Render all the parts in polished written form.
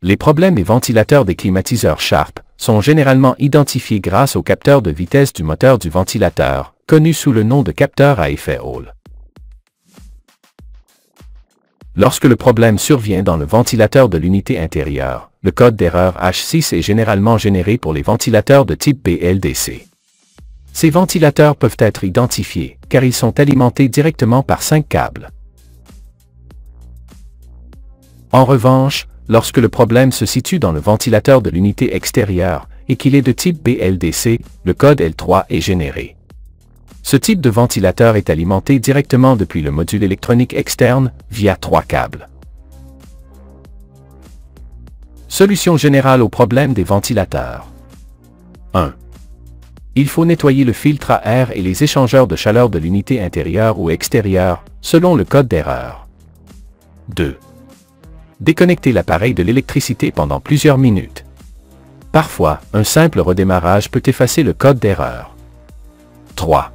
Les problèmes des ventilateurs des climatiseurs Sharp sont généralement identifiés grâce au capteur de vitesse du moteur du ventilateur, connu sous le nom de capteur à effet Hall. Lorsque le problème survient dans le ventilateur de l'unité intérieure, le code d'erreur H6 est généralement généré pour les ventilateurs de type BLDC. Ces ventilateurs peuvent être identifiés, car ils sont alimentés directement par 5 câbles. En revanche, lorsque le problème se situe dans le ventilateur de l'unité extérieure et qu'il est de type BLDC, le code L3 est généré. Ce type de ventilateur est alimenté directement depuis le module électronique externe via 3 câbles. Solution générale au problème des ventilateurs. 1. Il faut nettoyer le filtre à air et les échangeurs de chaleur de l'unité intérieure ou extérieure, selon le code d'erreur. 2. Déconnecter l'appareil de l'électricité pendant plusieurs minutes. Parfois, un simple redémarrage peut effacer le code d'erreur. 3.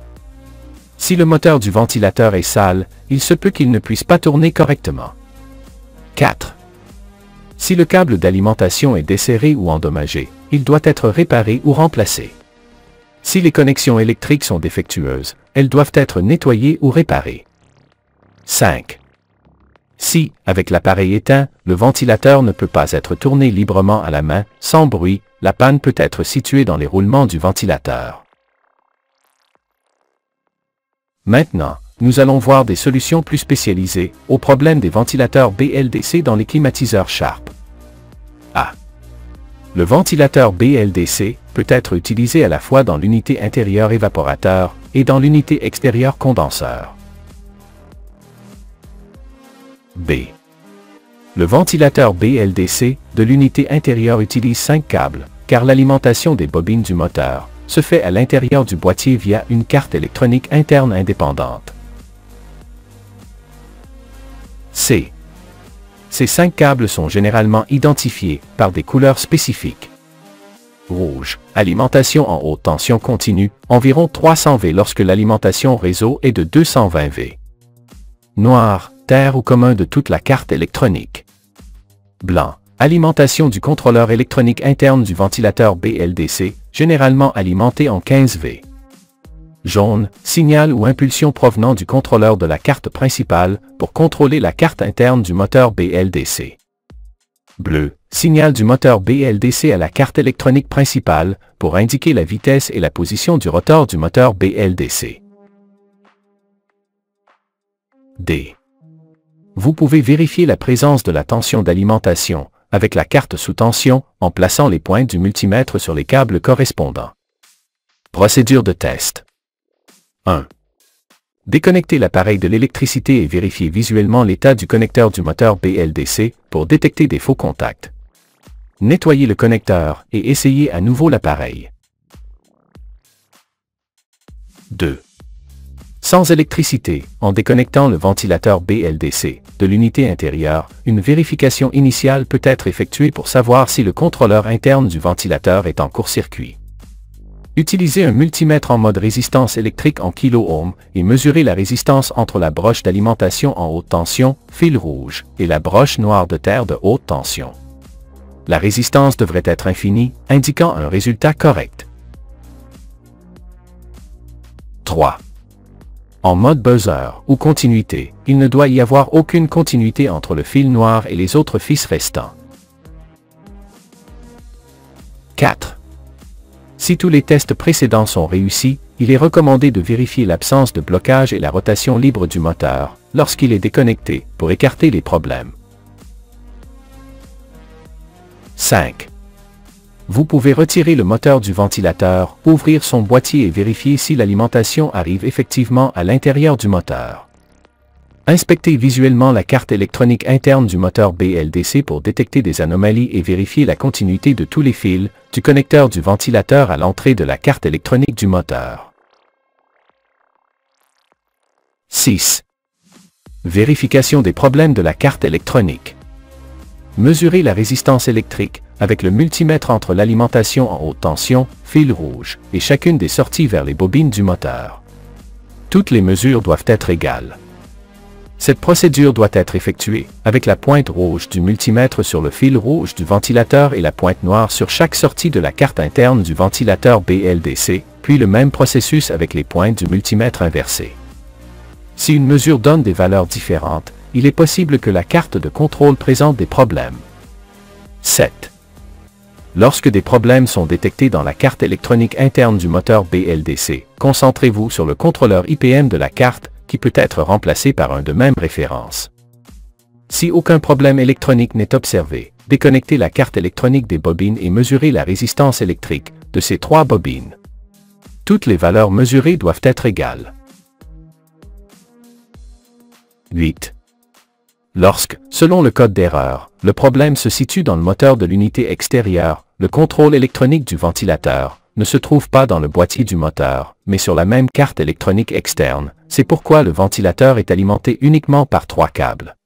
Si le moteur du ventilateur est sale, il se peut qu'il ne puisse pas tourner correctement. 4. Si le câble d'alimentation est desserré ou endommagé, il doit être réparé ou remplacé. Si les connexions électriques sont défectueuses, elles doivent être nettoyées ou réparées. 5. Si, avec l'appareil éteint, le ventilateur ne peut pas être tourné librement à la main, sans bruit, la panne peut être située dans les roulements du ventilateur. Maintenant, nous allons voir des solutions plus spécialisées aux problèmes des ventilateurs BLDC dans les climatiseurs Sharp. A. Le ventilateur BLDC peut être utilisé à la fois dans l'unité intérieure évaporateur et dans l'unité extérieure condenseur. B. Le ventilateur BLDC de l'unité intérieure utilise 5 câbles, car l'alimentation des bobines du moteur se fait à l'intérieur du boîtier via une carte électronique interne indépendante. C. Ces 5 câbles sont généralement identifiés par des couleurs spécifiques. Rouge, alimentation en haute tension continue, environ 300 V lorsque l'alimentation réseau est de 220 V. Noir, terre ou commun de toute la carte électronique. Blanc, alimentation du contrôleur électronique interne du ventilateur BLDC, généralement alimenté en 15 V. Jaune, signal ou impulsion provenant du contrôleur de la carte principale pour contrôler la carte interne du moteur BLDC. Bleu, signal du moteur BLDC à la carte électronique principale pour indiquer la vitesse et la position du rotor du moteur BLDC. D. Vous pouvez vérifier la présence de la tension d'alimentation avec la carte sous tension en plaçant les pointes du multimètre sur les câbles correspondants. Procédure de test. 1. Déconnecter l'appareil de l'électricité et vérifier visuellement l'état du connecteur du moteur BLDC pour détecter des faux contacts. Nettoyez le connecteur et essayez à nouveau l'appareil. 2. Sans électricité, en déconnectant le ventilateur BLDC de l'unité intérieure, une vérification initiale peut être effectuée pour savoir si le contrôleur interne du ventilateur est en court-circuit. Utilisez un multimètre en mode résistance électrique en kOhm et mesurez la résistance entre la broche d'alimentation en haute tension, fil rouge, et la broche noire de terre de haute tension. La résistance devrait être infinie, indiquant un résultat correct. 3. En mode buzzer ou continuité, il ne doit y avoir aucune continuité entre le fil noir et les autres fils restants. 4. Si tous les tests précédents sont réussis, il est recommandé de vérifier l'absence de blocage et la rotation libre du moteur lorsqu'il est déconnecté pour écarter les problèmes. 5. Vous pouvez retirer le moteur du ventilateur, ouvrir son boîtier et vérifier si l'alimentation arrive effectivement à l'intérieur du moteur. Inspectez visuellement la carte électronique interne du moteur BLDC pour détecter des anomalies et vérifier la continuité de tous les fils du connecteur du ventilateur à l'entrée de la carte électronique du moteur. 6. Vérification des problèmes de la carte électronique. Mesurez la résistance électrique avec le multimètre entre l'alimentation en haute tension, fil rouge, et chacune des sorties vers les bobines du moteur. Toutes les mesures doivent être égales. Cette procédure doit être effectuée avec la pointe rouge du multimètre sur le fil rouge du ventilateur et la pointe noire sur chaque sortie de la carte interne du ventilateur BLDC, puis le même processus avec les pointes du multimètre inversées. Si une mesure donne des valeurs différentes, il est possible que la carte de contrôle présente des problèmes. 7. Lorsque des problèmes sont détectés dans la carte électronique interne du moteur BLDC, concentrez-vous sur le contrôleur IPM de la carte, qui peut être remplacé par un de même référence. Si aucun problème électronique n'est observé, déconnectez la carte électronique des bobines et mesurez la résistance électrique de ces 3 bobines. Toutes les valeurs mesurées doivent être égales. 8. Lorsque, selon le code d'erreur, le problème se situe dans le moteur de l'unité extérieure, le contrôle électronique du ventilateur ne se trouve pas dans le boîtier du moteur, mais sur la même carte électronique externe. C'est pourquoi le ventilateur est alimenté uniquement par 3 câbles.